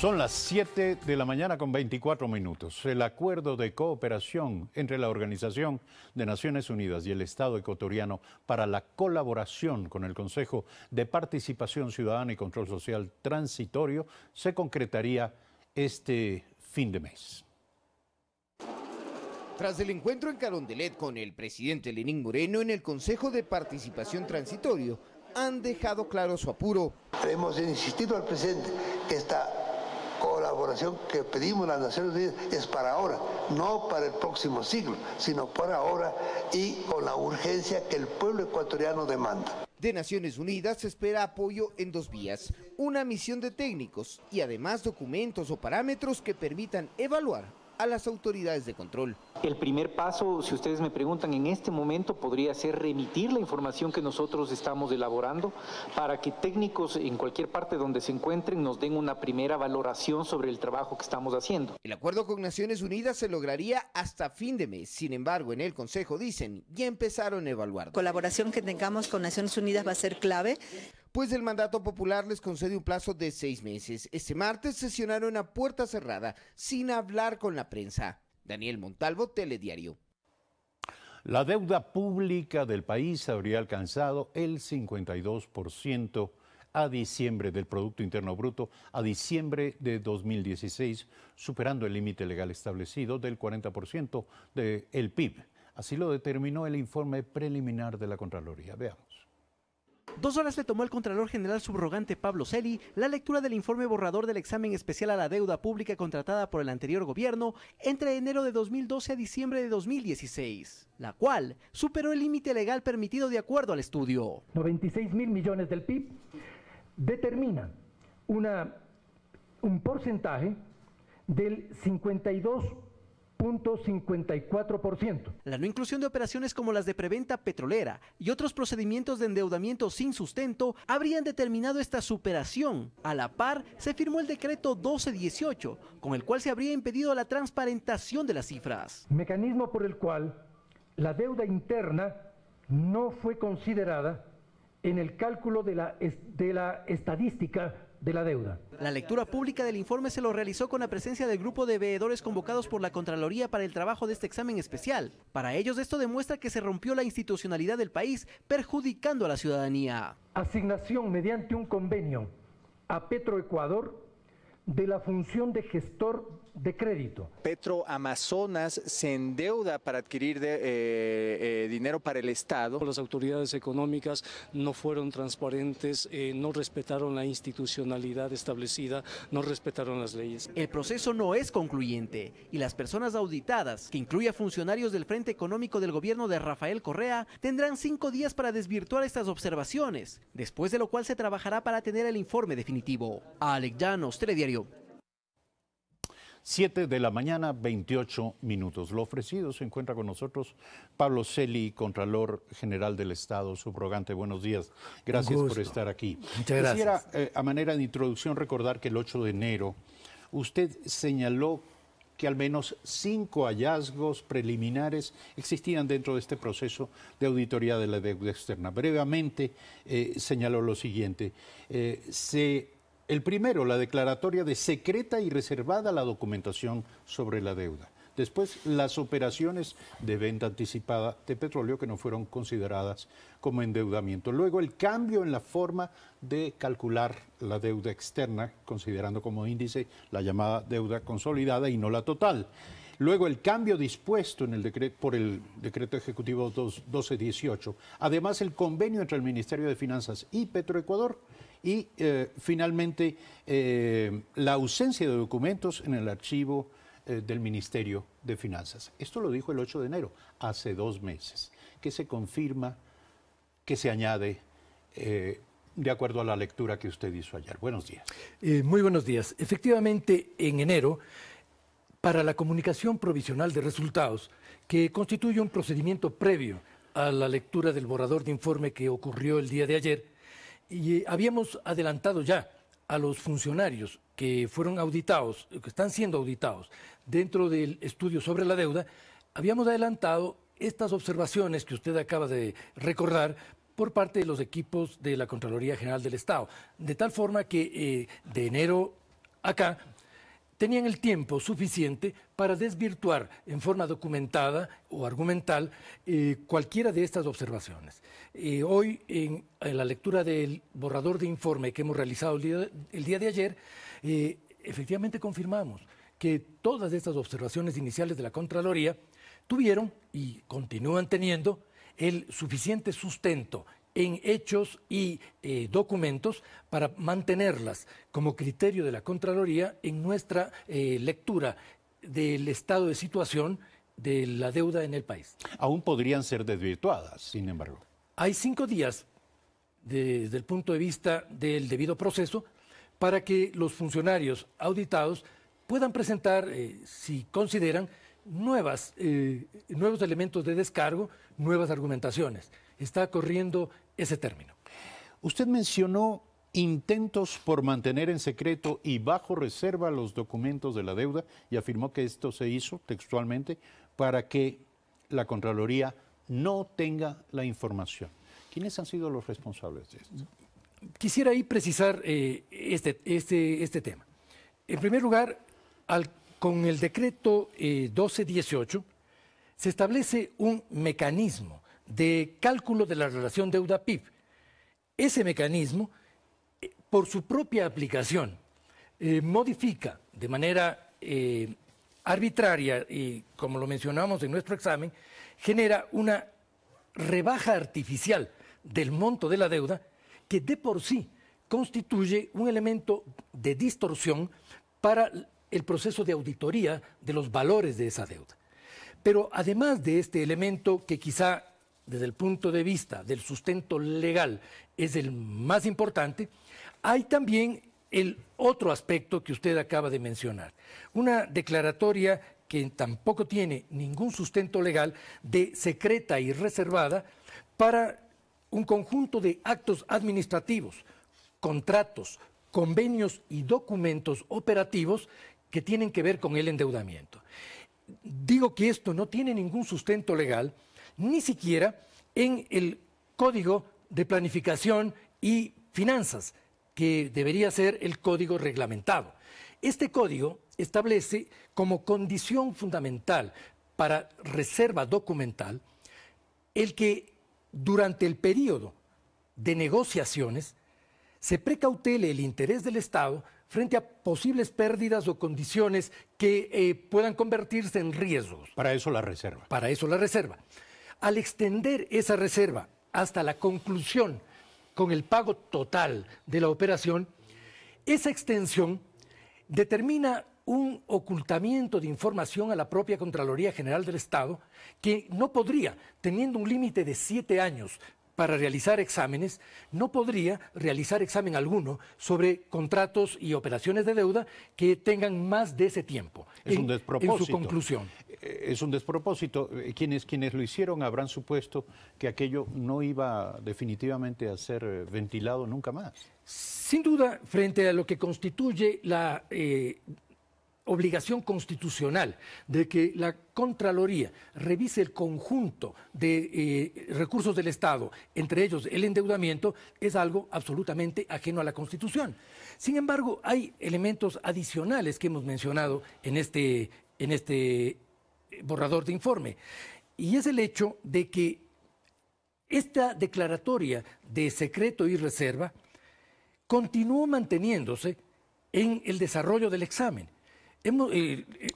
Son las 7 de la mañana con 24 minutos. El acuerdo de cooperación entre la Organización de Naciones Unidas y el Estado ecuatoriano para la colaboración con el Consejo de Participación Ciudadana y Control Social Transitorio se concretaría este fin de mes. Tras el encuentro en Carondelet con el presidente Lenín Moreno en el Consejo de Participación Transitorio, han dejado claro su apuro. Hemos insistido al presidente que esta colaboración que pedimos las Naciones Unidas es para ahora, no para el próximo siglo, sino para ahora y con la urgencia que el pueblo ecuatoriano demanda. De Naciones Unidas se espera apoyo en dos vías, una misión de técnicos y además documentos o parámetros que permitan evaluar a las autoridades de control. El primer paso, si ustedes me preguntan, en este momento podría ser remitir la información que nosotros estamos elaborando para que técnicos en cualquier parte donde se encuentren nos den una primera valoración sobre el trabajo que estamos haciendo. El acuerdo con Naciones Unidas se lograría hasta fin de mes. Sin embargo, en el Consejo dicen, ya empezaron a evaluar. La colaboración que tengamos con Naciones Unidas va a ser clave, pues el mandato popular les concede un plazo de 6 meses. Este martes sesionaron a puerta cerrada, sin hablar con la prensa. Daniel Montalvo, Telediario. La deuda pública del país habría alcanzado el 52% a diciembre del Producto Interno Bruto, a diciembre de 2016, superando el límite legal establecido del 40% del PIB. Así lo determinó el informe preliminar de la Contraloría. Veamos. 2 horas le tomó al Contralor General subrogante Pablo Celi la lectura del informe borrador del examen especial a la deuda pública contratada por el anterior gobierno entre enero de 2012 a diciembre de 2016, la cual superó el límite legal permitido de acuerdo al estudio. 96.000 millones del PIB determina un porcentaje del 52,54%. La no inclusión de operaciones como las de preventa petrolera y otros procedimientos de endeudamiento sin sustento habrían determinado esta superación. A la par, se firmó el decreto 1218, con el cual se habría impedido la transparentación de las cifras. Mecanismo por el cual la deuda interna no fue considerada en el cálculo de la estadística de la deuda. La lectura pública del informe se lo realizó con la presencia del grupo de veedores convocados por la Contraloría para el trabajo de este examen especial. Para ellos esto demuestra que se rompió la institucionalidad del país, perjudicando a la ciudadanía. Asignación mediante un convenio a Petroecuador de la función de gestor de crédito. Petroamazonas se endeuda para adquirir dinero para el Estado. Las autoridades económicas no fueron transparentes, no respetaron la institucionalidad establecida, no respetaron las leyes. El proceso no es concluyente y las personas auditadas, que incluye a funcionarios del Frente Económico del gobierno de Rafael Correa, tendrán 5 días para desvirtuar estas observaciones, después de lo cual se trabajará para tener el informe definitivo. Alex Llanos, Telediario. 7 de la mañana, 28 minutos. Lo ofrecido, se encuentra con nosotros Pablo Celi, Contralor General del Estado, subrogante. Buenos días. Gracias por estar aquí. Muchas gracias. Quisiera, a manera de introducción, recordar que el 8 de enero usted señaló que al menos 5 hallazgos preliminares existían dentro de este proceso de auditoría de la deuda externa. Brevemente señaló lo siguiente. El primero, la declaratoria de secreta y reservada la documentación sobre la deuda. Después, las operaciones de venta anticipada de petróleo que no fueron consideradas como endeudamiento. Luego, el cambio en la forma de calcular la deuda externa, considerando como índice la llamada deuda consolidada y no la total. Luego, el cambio dispuesto en el por el Decreto Ejecutivo 1218. Además, el convenio entre el Ministerio de Finanzas y Petroecuador. Y finalmente, la ausencia de documentos en el archivo del Ministerio de Finanzas. Esto lo dijo el 8 de enero, hace 2 meses, que se confirma, que se añade de acuerdo a la lectura que usted hizo ayer. Buenos días. Muy buenos días. Efectivamente, en enero, para la comunicación provisional de resultados, que constituye un procedimiento previo a la lectura del borrador de informe que ocurrió el día de ayer, y habíamos adelantado ya a los funcionarios que fueron auditados, que están siendo auditados dentro del estudio sobre la deuda, habíamos adelantado estas observaciones que usted acaba de recordar por parte de los equipos de la Contraloría General del Estado, de tal forma que de enero acá tenían el tiempo suficiente para desvirtuar en forma documentada o argumental cualquiera de estas observaciones. Hoy, en la lectura del borrador de informe que hemos realizado el día de ayer, efectivamente confirmamos que todas estas observaciones iniciales de la Contraloría tuvieron y continúan teniendo el suficiente sustento en hechos y documentos para mantenerlas como criterio de la Contraloría en nuestra lectura del estado de situación de la deuda en el país. Aún podrían ser desvirtuadas, sin embargo. Hay 5 días desde el punto de vista del debido proceso para que los funcionarios auditados puedan presentar, si consideran, nuevos elementos de descargo, nuevas argumentaciones. Está corriendo ese término. Usted mencionó intentos por mantener en secreto y bajo reserva los documentos de la deuda y afirmó que esto se hizo textualmente para que la Contraloría no tenga la información. ¿Quiénes han sido los responsables de esto? Quisiera ahí precisar este tema. En primer lugar, con el decreto 1218 se establece un mecanismo de cálculo de la relación deuda-PIB. Ese mecanismo, por su propia aplicación, modifica de manera arbitraria y, como lo mencionamos en nuestro examen, genera una rebaja artificial del monto de la deuda que de por sí constituye un elemento de distorsión para el proceso de auditoría de los valores de esa deuda. Pero además de este elemento que quizá desde el punto de vista del sustento legal es el más importante, hay también el otro aspecto que usted acaba de mencionar. Una declaratoria que tampoco tiene ningún sustento legal de secreta y reservada para un conjunto de actos administrativos, contratos, convenios y documentos operativos que tienen que ver con el endeudamiento. Digo que esto no tiene ningún sustento legal, ni siquiera en el Código de Planificación y Finanzas, que debería ser el código reglamentado. Este código establece como condición fundamental para reserva documental el que durante el periodo de negociaciones se precautele el interés del Estado frente a posibles pérdidas o condiciones que puedan convertirse en riesgos. Para eso la reserva. Para eso la reserva. Al extender esa reserva hasta la conclusión con el pago total de la operación, esa extensión determina un ocultamiento de información a la propia Contraloría General del Estado que no podría, teniendo un límite de 7 años para realizar exámenes, no podría realizar examen alguno sobre contratos y operaciones de deuda que tengan más de ese tiempo. Es un despropósito. En su conclusión. Es un despropósito. Quienes lo hicieron habrán supuesto que aquello no iba definitivamente a ser ventilado nunca más. Sin duda, frente a lo que constituye la obligación constitucional de que la Contraloría revise el conjunto de recursos del Estado, entre ellos el endeudamiento, es algo absolutamente ajeno a la Constitución. Sin embargo, hay elementos adicionales que hemos mencionado en este borrador de informe, y es el hecho de que esta declaratoria de secreto y reserva continuó manteniéndose en el desarrollo del examen.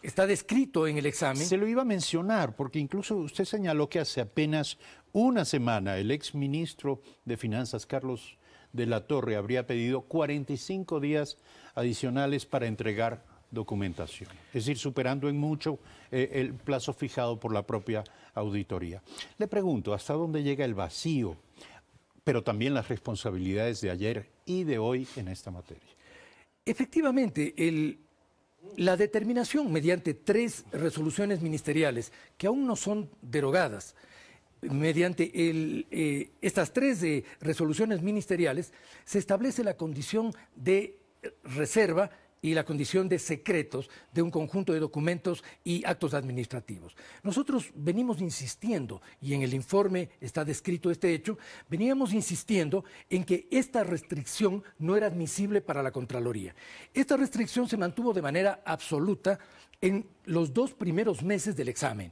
Está descrito en el examen. Se lo iba a mencionar, porque incluso usted señaló que hace apenas una semana el exministro de Finanzas, Carlos de la Torre, habría pedido 45 días adicionales para entregar documentación, es decir, superando en mucho el plazo fijado por la propia auditoría. Le pregunto, ¿hasta dónde llega el vacío, pero también las responsabilidades de ayer y de hoy en esta materia? Efectivamente, la determinación mediante 3 resoluciones ministeriales que aún no son derogadas, mediante estas 3 resoluciones ministeriales se establece la condición de reserva y la condición de secretos de un conjunto de documentos y actos administrativos. Nosotros venimos insistiendo, y en el informe está descrito este hecho, veníamos insistiendo en que esta restricción no era admisible para la Contraloría. Esta restricción se mantuvo de manera absoluta en los 2 primeros meses del examen.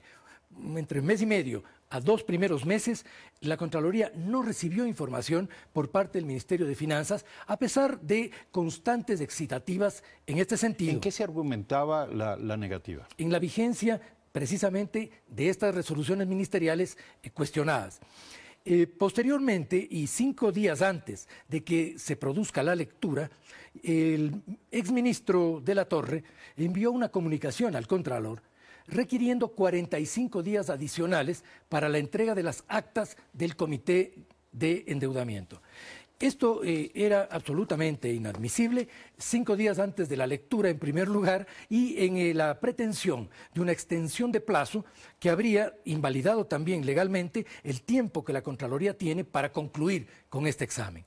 Entre mes y medio a 2 primeros meses, la Contraloría no recibió información por parte del Ministerio de Finanzas, a pesar de constantes excitativas en este sentido. ¿En qué se argumentaba la negativa? En la vigencia, precisamente, de estas resoluciones ministeriales cuestionadas. Posteriormente, y 5 días antes de que se produzca la lectura, el exministro de la Torre envió una comunicación al Contralor requiriendo 45 días adicionales para la entrega de las actas del Comité de Endeudamiento. Esto era absolutamente inadmisible, 5 días antes de la lectura en primer lugar y en la pretensión de una extensión de plazo que habría invalidado también legalmente el tiempo que la Contraloría tiene para concluir con este examen.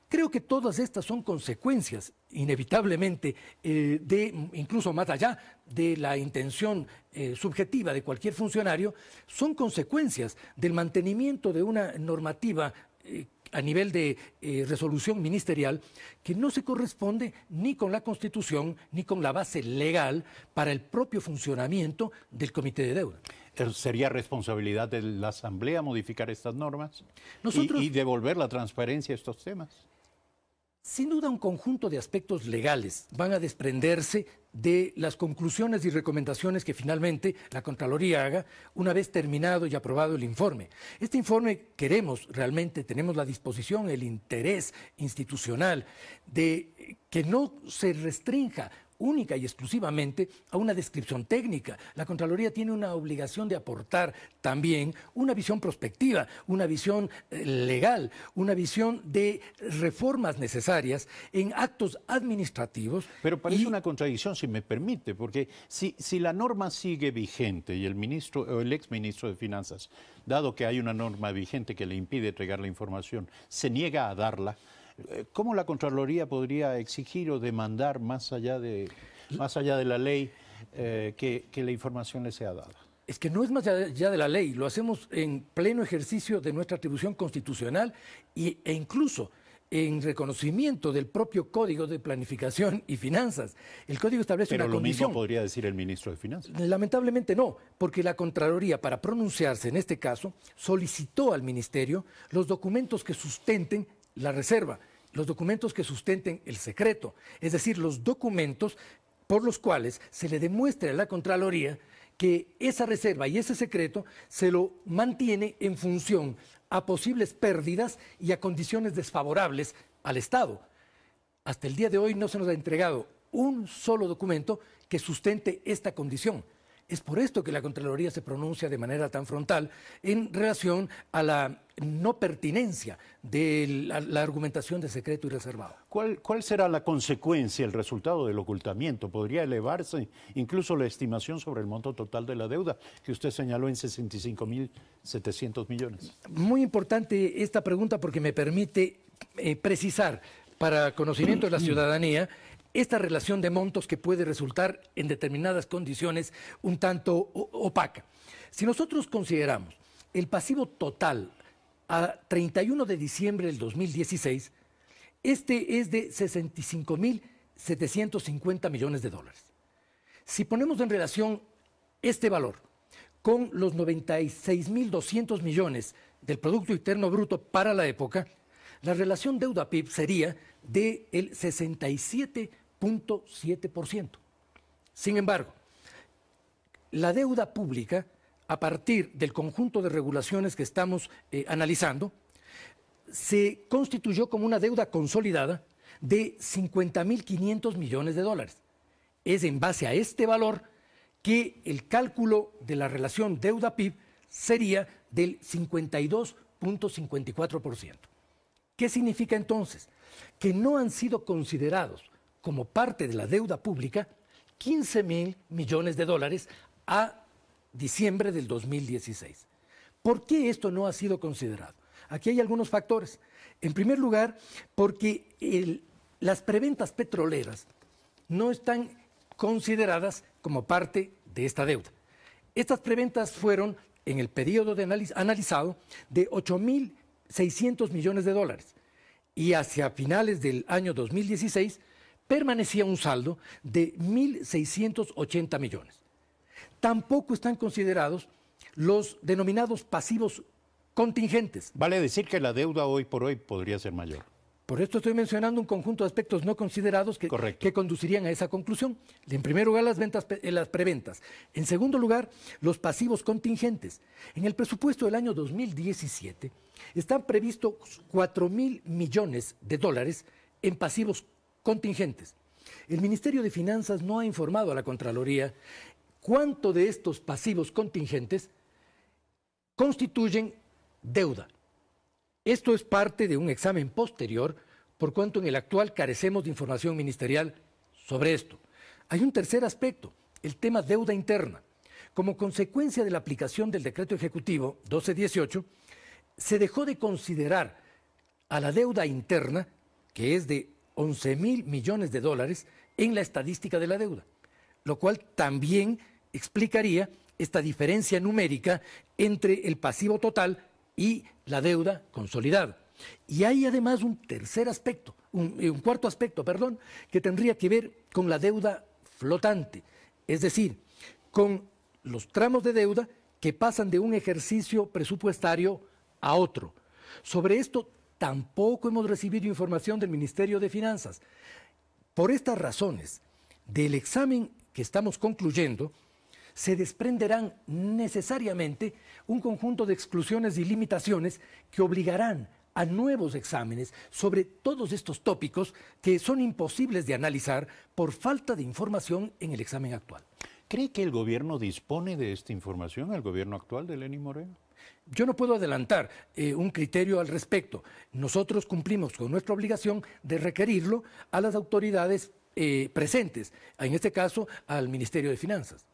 Creo que todas estas son consecuencias, inevitablemente, incluso más allá de la intención subjetiva de cualquier funcionario, son consecuencias del mantenimiento de una normativa a nivel de resolución ministerial que no se corresponde ni con la Constitución ni con la base legal para el propio funcionamiento del Comité de Deuda. ¿Sería responsabilidad de la Asamblea modificar estas normas y devolver la transparencia a estos temas? Sin duda, un conjunto de aspectos legales van a desprenderse de las conclusiones y recomendaciones que finalmente la Contraloría haga una vez terminado y aprobado el informe. Este informe tenemos la disposición, el interés institucional de que no se restrinja única y exclusivamente a una descripción técnica. La Contraloría tiene una obligación de aportar también una visión prospectiva, una visión legal, una visión de reformas necesarias en actos administrativos. Pero parece una contradicción, si me permite, porque si la norma sigue vigente y el exministro de Finanzas, dado que hay una norma vigente que le impide entregar la información, se niega a darla, ¿cómo la Contraloría podría exigir o demandar más allá de la ley que la información le sea dada? Es que no es más allá de la ley, lo hacemos en pleno ejercicio de nuestra atribución constitucional e incluso en reconocimiento del propio Código de Planificación y Finanzas. El Código establece una condición. Pero lo mismo podría decir el ministro de Finanzas. Lamentablemente no, porque la Contraloría, para pronunciarse en este caso, solicitó al Ministerio los documentos que sustenten la reserva, los documentos que sustenten el secreto, es decir, los documentos por los cuales se le demuestre a la Contraloría que esa reserva y ese secreto se lo mantiene en función a posibles pérdidas y a condiciones desfavorables al Estado. Hasta el día de hoy no se nos ha entregado un solo documento que sustente esta condición. Es por esto que la Contraloría se pronuncia de manera tan frontal en relación a la no pertinencia de la argumentación de secreto y reservado. ¿Cuál será la consecuencia, el resultado del ocultamiento? ¿Podría elevarse incluso la estimación sobre el monto total de la deuda que usted señaló en 65.700 millones? Muy importante esta pregunta porque me permite precisar para conocimiento de la ciudadanía esta relación de montos que puede resultar en determinadas condiciones un tanto opaca. Si nosotros consideramos el pasivo total a 31 de diciembre del 2016, este es de 65.750 millones de dólares. Si ponemos en relación este valor con los 96.200 millones del Producto Interno Bruto para la época, la relación deuda-PIB sería del 67.7%. Sin embargo, la deuda pública, a partir del conjunto de regulaciones que estamos analizando, se constituyó como una deuda consolidada de 50.500 millones de dólares. Es en base a este valor que el cálculo de la relación deuda-PIB sería del 52.54%. ¿Qué significa entonces? Que no han sido considerados como parte de la deuda pública 15.000 millones de dólares a diciembre del 2016. ¿Por qué esto no ha sido considerado? Aquí hay algunos factores. En primer lugar, porque las preventas petroleras no están consideradas como parte de esta deuda. Estas preventas fueron, en el periodo analizado, de 8.600 millones de dólares y hacia finales del año 2016 permanecía un saldo de 1.680 millones. Tampoco están considerados los denominados pasivos contingentes. Vale decir que la deuda hoy por hoy podría ser mayor. Por esto estoy mencionando un conjunto de aspectos no considerados que conducirían a esa conclusión. En primer lugar, las preventas. En segundo lugar, los pasivos contingentes. En el presupuesto del año 2017 están previstos 4.000 millones de dólares en pasivos contingentes. El Ministerio de Finanzas no ha informado a la Contraloría cuánto de estos pasivos contingentes constituyen deuda. Esto es parte de un examen posterior, por cuanto en el actual carecemos de información ministerial sobre esto. Hay un tercer aspecto, el tema deuda interna. Como consecuencia de la aplicación del Decreto Ejecutivo 1218, se dejó de considerar a la deuda interna, que es de 11.000 millones de dólares, en la estadística de la deuda, lo cual también explicaría esta diferencia numérica entre el pasivo total y la deuda consolidada. Y hay además un tercer aspecto, un cuarto aspecto, que tendría que ver con la deuda flotante, es decir, con los tramos de deuda que pasan de un ejercicio presupuestario a otro. Sobre esto tampoco hemos recibido información del Ministerio de Finanzas. Por estas razones, del examen que estamos concluyendo, se desprenderán necesariamente un conjunto de exclusiones y limitaciones que obligarán a nuevos exámenes sobre todos estos tópicos que son imposibles de analizar por falta de información en el examen actual. ¿Cree que el gobierno dispone de esta información, el gobierno actual de Lenín Moreno? Yo no puedo adelantar un criterio al respecto. Nosotros cumplimos con nuestra obligación de requerirlo a las autoridades presentes, en este caso al Ministerio de Finanzas.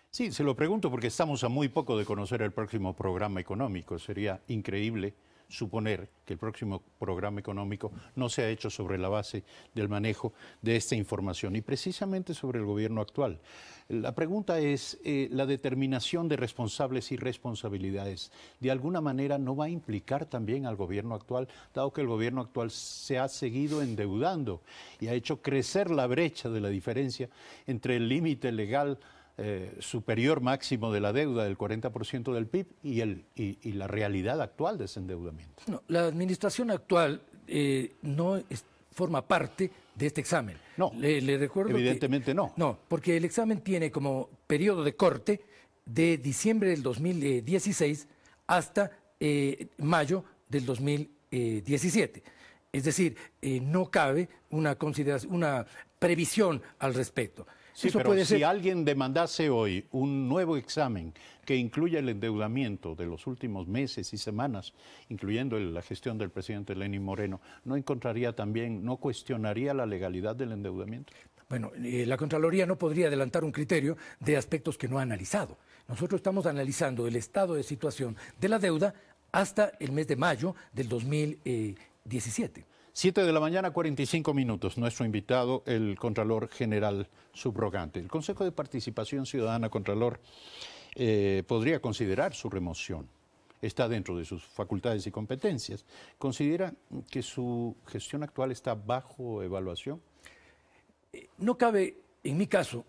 Sí, se lo pregunto porque estamos a muy poco de conocer el próximo programa económico. Sería increíble suponer que el próximo programa económico no se ha hecho sobre la base del manejo de esta información y precisamente sobre el gobierno actual. La pregunta es, ¿la determinación de responsables y responsabilidades de alguna manera no va a implicar también al gobierno actual, dado que el gobierno actual se ha seguido endeudando y ha hecho crecer la brecha de la diferencia entre el límite legal superior máximo de la deuda del 40% del PIB y la realidad actual de ese endeudamiento? No, la administración actual no forma parte de este examen. No, le recuerdo evidentemente no. No, porque el examen tiene como periodo de corte de diciembre del 2016 hasta mayo del 2017. Es decir, no cabe una previsión al respecto. Sí, eso pero puede ser... si alguien demandase hoy un nuevo examen que incluya el endeudamiento de los últimos meses y semanas, incluyendo la gestión del presidente Lenín Moreno, ¿no encontraría también, no cuestionaría la legalidad del endeudamiento? Bueno, la Contraloría no podría adelantar un criterio de aspectos que no ha analizado. Nosotros estamos analizando el estado de situación de la deuda hasta el mes de mayo del 2017. 7 de la mañana, 45 minutos. Nuestro invitado, el Contralor General Subrogante. El Consejo de Participación Ciudadana Contralor podría considerar su remoción. Está dentro de sus facultades y competencias. ¿Considera que su gestión actual está bajo evaluación? No cabe, en mi caso,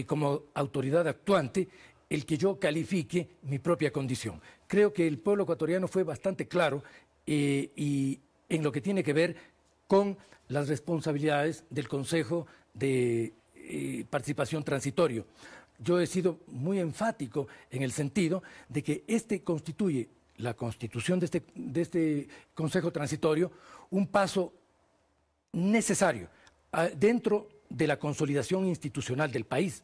como autoridad actuante, el que yo califique mi propia condición. Creo que el pueblo ecuatoriano fue bastante claro y en lo que tiene que ver con las responsabilidades del Consejo de Participación Transitorio. Yo he sido muy enfático en el sentido de que constituye la constitución de este Consejo Transitorio un paso necesario dentro de la consolidación institucional del país.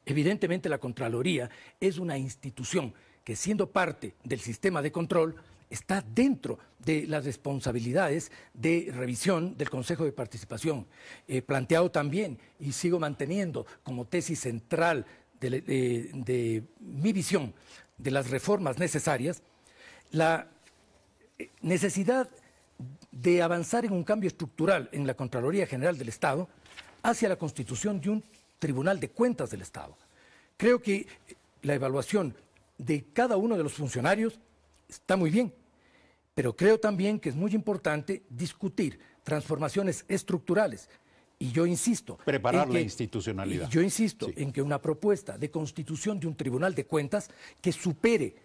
Evidentemente la Contraloría es una institución que, siendo parte del sistema de control, está dentro de las responsabilidades de revisión del Consejo de Participación. He planteado también y sigo manteniendo como tesis central de mi visión de las reformas necesarias la necesidad de avanzar en un cambio estructural en la Contraloría General del Estado hacia la constitución de un Tribunal de Cuentas del Estado. Creo que la evaluación de cada uno de los funcionarios está muy bien, pero creo también que es muy importante discutir transformaciones estructurales. Y yo insisto... Preparar la institucionalidad. Yo insisto en que una propuesta de constitución de un Tribunal de Cuentas que supere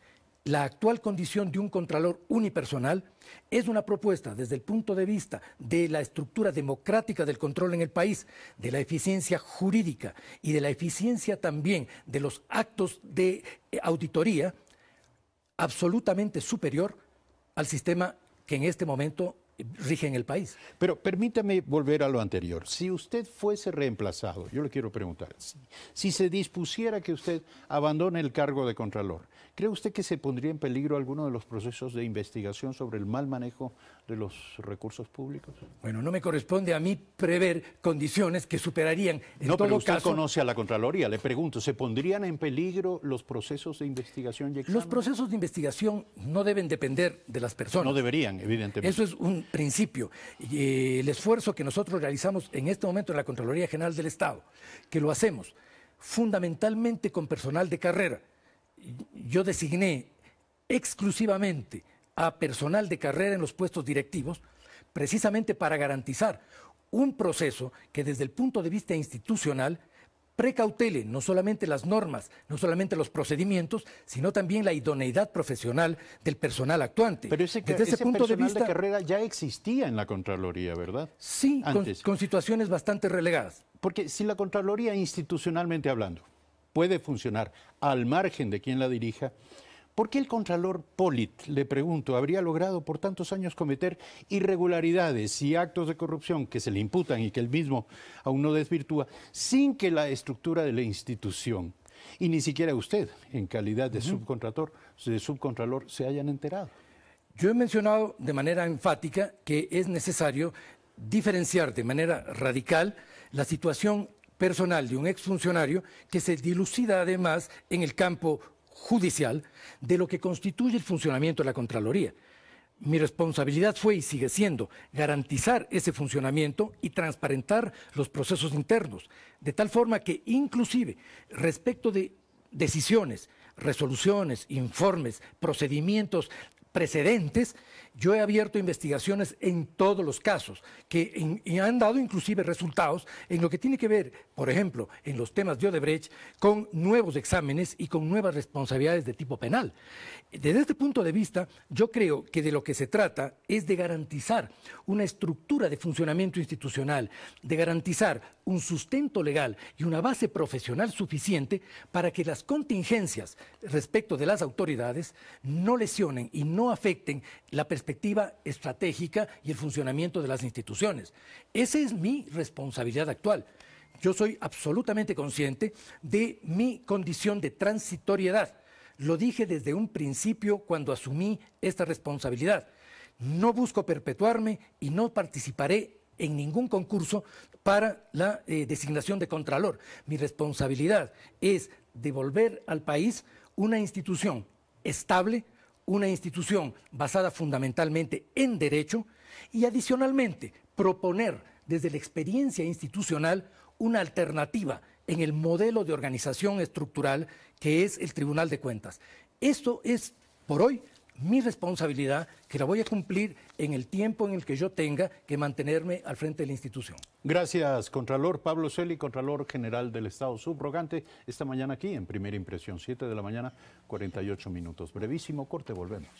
la actual condición de un contralor unipersonal es una propuesta desde el punto de vista de la estructura democrática del control en el país, de la eficiencia jurídica y de la eficiencia también de los actos de auditoría, absolutamente superior al sistema que en este momento rige en el país. Pero permítame volver a lo anterior. Si usted fuese reemplazado, yo le quiero preguntar, si se dispusiera que usted abandone el cargo de Contralor, ¿cree usted que se pondría en peligro alguno de los procesos de investigación sobre el mal manejo de los recursos públicos? Bueno, no me corresponde a mí prever condiciones que superarían en no, todo pero usted caso... conoce a la Contraloría. Le pregunto, ¿se pondrían en peligro los procesos de investigación y examen? Los procesos de investigación no deben depender de las personas. No deberían, evidentemente. Eso es un principio. El esfuerzo que nosotros realizamos en este momento en la Contraloría General del Estado, que lo hacemos fundamentalmente con personal de carrera. Yo designé exclusivamente a personal de carrera en los puestos directivos, precisamente para garantizar un proceso que desde el punto de vista institucional precautele no solamente las normas, no solamente los procedimientos, sino también la idoneidad profesional del personal actuante. Pero ese punto de vista de carrera ya existía en la Contraloría, ¿verdad? Sí, con situaciones bastante relegadas. Porque si la Contraloría, institucionalmente hablando, puede funcionar al margen de quien la dirija, ¿por qué el Contralor Polit, le pregunto, habría logrado por tantos años cometer irregularidades y actos de corrupción que se le imputan y que él mismo aún no desvirtúa, sin que la estructura de la institución, y ni siquiera usted, en calidad de subcontralor, se hayan enterado? Yo he mencionado de manera enfática que es necesario diferenciar de manera radical la situación personal de un exfuncionario que se dilucida además en el campo judicial de lo que constituye el funcionamiento de la Contraloría. Mi responsabilidad fue y sigue siendo garantizar ese funcionamiento y transparentar los procesos internos, de tal forma que inclusive respecto de decisiones, resoluciones, informes, procedimientos precedentes, yo he abierto investigaciones en todos los casos que han dado inclusive resultados en lo que tiene que ver, por ejemplo, en los temas de Odebrecht, con nuevos exámenes y con nuevas responsabilidades de tipo penal. Desde este punto de vista, yo creo que de lo que se trata es de garantizar una estructura de funcionamiento institucional, de garantizar un sustento legal y una base profesional suficiente para que las contingencias respecto de las autoridades no lesionen y no afecten la perspectiva estratégica y el funcionamiento de las instituciones. Esa es mi responsabilidad actual. Yo soy absolutamente consciente de mi condición de transitoriedad. Lo dije desde un principio cuando asumí esta responsabilidad. No busco perpetuarme y no participaré en ningún concurso para la designación de Contralor. Mi responsabilidad es devolver al país una institución estable, una institución basada fundamentalmente en derecho y adicionalmente proponer desde la experiencia institucional una alternativa en el modelo de organización estructural que es el Tribunal de Cuentas. Esto es, por hoy, mi responsabilidad, que la voy a cumplir en el tiempo en el que yo tenga que mantenerme al frente de la institución. Gracias, Contralor Pablo Celi, Contralor General del Estado subrogante, esta mañana aquí en Primera Impresión, 7 de la mañana, 48 minutos. Brevísimo corte, volvemos.